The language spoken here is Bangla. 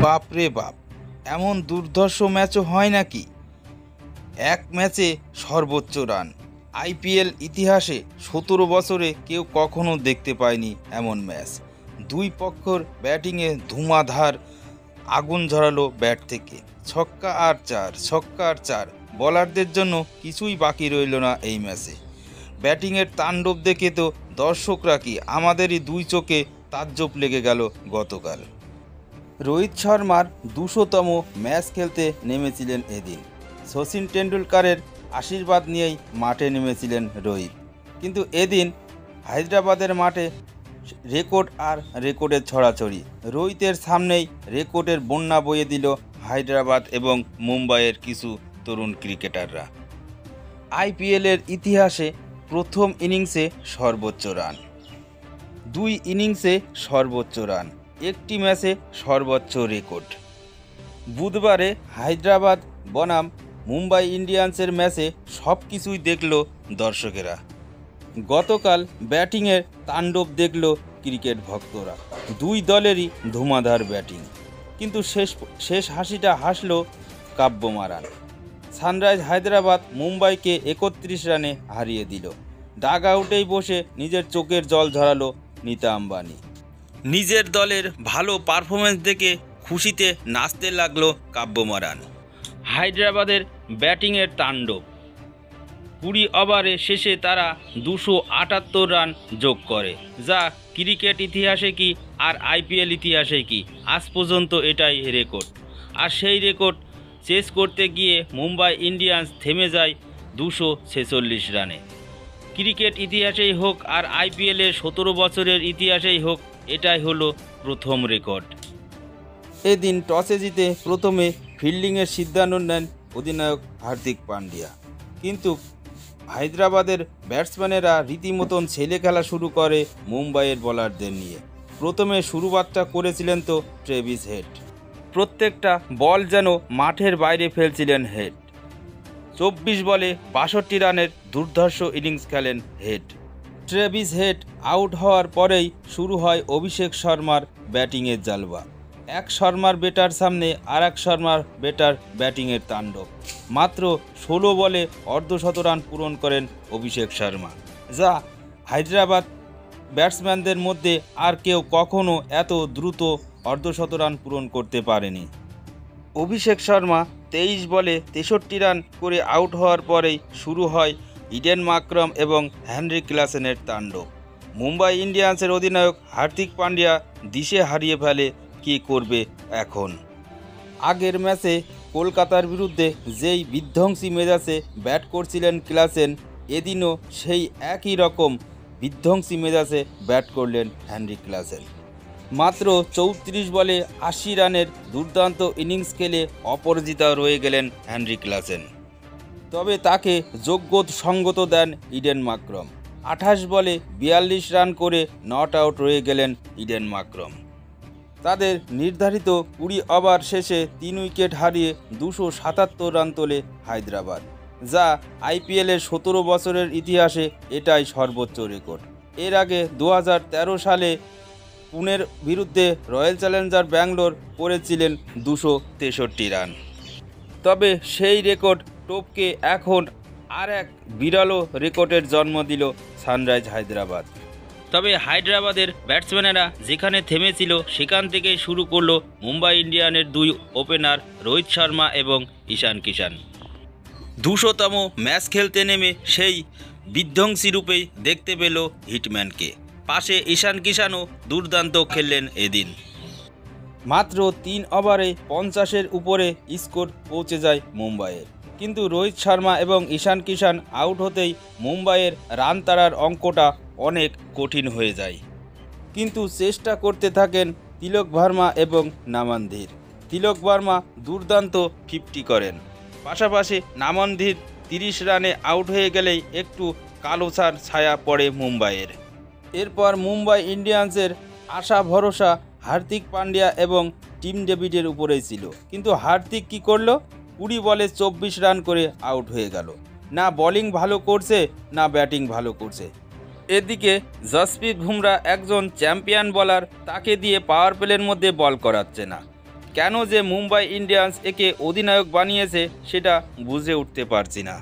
বাপরে বাপ, এমন দুর্ধর্ষ ম্যাচও হয় নাকি? এক ম্যাচে সর্বোচ্চ রান। আইপিএল ইতিহাসে 17 বছরে কেউ কখনো দেখতে পায়নি এমন ম্যাচ। দুই পক্ষর ব্যাটিংয়ে ধুমাধার, আগুন ঝরালো ব্যাট থেকে। ছক্কা আর চার, ছক্কা আর চার। বলারদের জন্য কিছুই বাকি রইল না এই ম্যাচে। ব্যাটিংয়ের তাণ্ডব দেখে তো দর্শকরা কি, আমাদেরই দুই চোখে তাজ্জব লেগে গেল গতকাল। রোহিত শর্মার 200তম ম্যাচ খেলতে নেমেছিলেন এদিন। শচীন টেন্ডুলকারের আশীর্বাদ নিয়েই মাঠে নেমেছিলেন রোহিত। কিন্তু এদিন হায়দ্রাবাদের মাঠে রেকর্ড আর রেকর্ডের ছড়াছড়ি। রোহিতের সামনেই রেকর্ডের বন্যা বয়ে দিল হায়দ্রাবাদ এবং মুম্বাইয়ের কিছু তরুণ ক্রিকেটাররা। আইপিএলের ইতিহাসে প্রথম ইনিংসে সর্বোচ্চ রান, দুই ইনিংসে সর্বোচ্চ রান, একটি ম্যাচে সর্বোচ্চ রেকর্ড। বুধবারে হায়দ্রাবাদ বনাম মুম্বাই ইন্ডিয়ান্সের ম্যাচে সব কিছুই দেখল দর্শকেরা। গতকাল ব্যাটিংয়ের তাণ্ডব দেখল ক্রিকেট ভক্তরা। দুই দলেরই ধুমাধার ব্যাটিং, কিন্তু শেষ হাসিটা হাসল কাব্যমারান। সানরাইজ হায়দ্রাবাদ মুম্বাইকে 31 রানে হারিয়ে দিল। ডাগ আউটেই বসে নিজের চোখের জল ঝরালো নীতা আম্বানি। নিজের দলের ভালো পারফরমেন্স দেখে খুশিতে নাচতে লাগলো কাব্যমারান। হায়দ্রাবাদের ব্যাটিংয়ের তাণ্ডব। 20 ওভারে শেষে তারা 278 রান যোগ করে, যা ক্রিকেট ইতিহাসে কি আর আইপিএল ইতিহাসে কি, আজ পর্যন্ত এটাই রেকর্ড। আর সেই রেকর্ড চেস করতে গিয়ে মুম্বাই ইন্ডিয়ান্স থেমে যায় 246 রানে। ক্রিকেট ইতিহাসেই হোক আর আইপিএলের 17 বছরের ইতিহাসেই হোক, এটাই হলো প্রথম রেকর্ড। এদিন টসে জিতে প্রথমে ফিল্ডিংয়ের সিদ্ধান্ত নেন অধিনায়ক হার্দিক পান্ডিয়া। কিন্তু হায়দ্রাবাদের ব্যাটসম্যানেরা রীতিমতন ছেলে খেলা শুরু করে মুম্বাইয়ের বোলারদের নিয়ে। প্রথমে শুরুয়াতটা করেছিলেন তো ট্রেভিস হেড। প্রত্যেকটা বল যেন মাঠের বাইরে ফেলছিলেন হেড। 24 বলে 62 রানের দুর্ধর্ষ ইনিংস খেলেন হেড। ট্রেভিস হেড আউট হওয়ার পরেই শুরু হয় অভিষেক শর্মার ব্যাটিংয়ের জালবা। এক শর্মার বেটার সামনে আর এক শর্মার বেটার ব্যাটিংয়ের তাণ্ডব। মাত্র 16 বলে অর্ধশত রান পূরণ করেন অভিষেক শর্মা, যা হায়দ্রাবাদ ব্যাটসম্যানদের মধ্যে আর কেউ কখনো এত দ্রুত অর্ধশত রান পূরণ করতে পারেনি। অভিষেক শর্মা 23 বলে 63 রান করে আউট হওয়ার পরেই শুরু হয় ইডেন মাকরম এবং হেনরিক ক্লাসেনের তাণ্ডব। মুম্বাই ইন্ডিয়ান্সের অধিনায়ক হার্দিক পান্ডিয়া দিশে হারিয়ে ফেলে কী করবে এখন। আগের ম্যাচে কলকাতার বিরুদ্ধে যেই বিধ্বংসী মেজাজে ব্যাট করছিলেন ক্লাসেন, এদিনও সেই একই রকম বিধ্বংসী মেজাজে ব্যাট করলেন হেনরিক ক্লাসেন। মাত্র 34 বলে 80 রানের দুর্দান্ত ইনিংস খেলে অপরাজিতা রয়ে গেলেন হেনরিক ক্লাসেন। তবে তাকে যোগ্য সঙ্গত দেন ইডেন মাকরম। 28 বলে 42 রান করে নট আউট রয়ে গেলেন ইডেন মাকরম। তাদের নির্ধারিত 20 ওভার শেষে 3 উইকেট হারিয়ে 277 রান তোলে হায়দ্রাবাদ, যা আইপিএলের 17 বছরের ইতিহাসে এটাই সর্বোচ্চ রেকর্ড। এর আগে 2013 সালে পুনের বিরুদ্ধে রয়্যাল চ্যালেঞ্জার ব্যাঙ্গালোর করেছিলেন 263 রান। তবে সেই রেকর্ড টপকে এখন আর এক বিরল রেকর্ডের জন্ম দিল সানরাইজ হায়দ্রাবাদ। তবে হায়দ্রাবাদের ব্যাটসম্যানেরা যেখানে থেমেছিল সেখান থেকেই শুরু করলো মুম্বাই ইন্ডিয়ানের দুই ওপেনার রোহিত শর্মা এবং ঈশান কিষান। 200তম ম্যাচ খেলতে নেমে সেই বিধ্বংসী রূপেই দেখতে পেল হিটম্যানকে। পাশে ঈশান কিষানও দুর্দান্ত খেললেন এদিন। মাত্র 3 ওভারে 50-এর উপরে স্কোর পৌঁছে যায় মুম্বাইয়ের। কিন্তু রোহিত শর্মা এবং ঈশান কিষান আউট হতেই মুম্বাইয়ের রান তাড়ার অঙ্কটা অনেক কঠিন হয়ে যায়। কিন্তু চেষ্টা করতে থাকেন তিলক ভার্মা এবং নামানধীর। তিলক ভার্মা দুর্দান্ত 50 করেন। পাশাপাশি নামানধীর 30 রানে আউট হয়ে গেলেই একটু কালোছার ছায়া পড়ে মুম্বাইয়ের। এরপর মুম্বাই ইন্ডিয়ান্সের আশা ভরসা হার্দিক পান্ডিয়া এবং টিম ডেভিডের উপরেই ছিল। কিন্তু হার্দিক কী করলো? 20 বলে 24 রান করে আউট হয়ে গেল। না বোলিং ভালো করছে, না ব্যাটিং ভালো করছে। এদিকে জসপ্রীত বুমরা একজন চ্যাম্পিয়ন বোলার, তাকে দিয়ে পাওয়ার প্লের মধ্যে বল করাচ্ছে না। কেন যে মুম্বাই ইন্ডিয়ান্স একে অধিনায়ক বানিয়েছে সেটা বুঝে উঠতে পারছি না।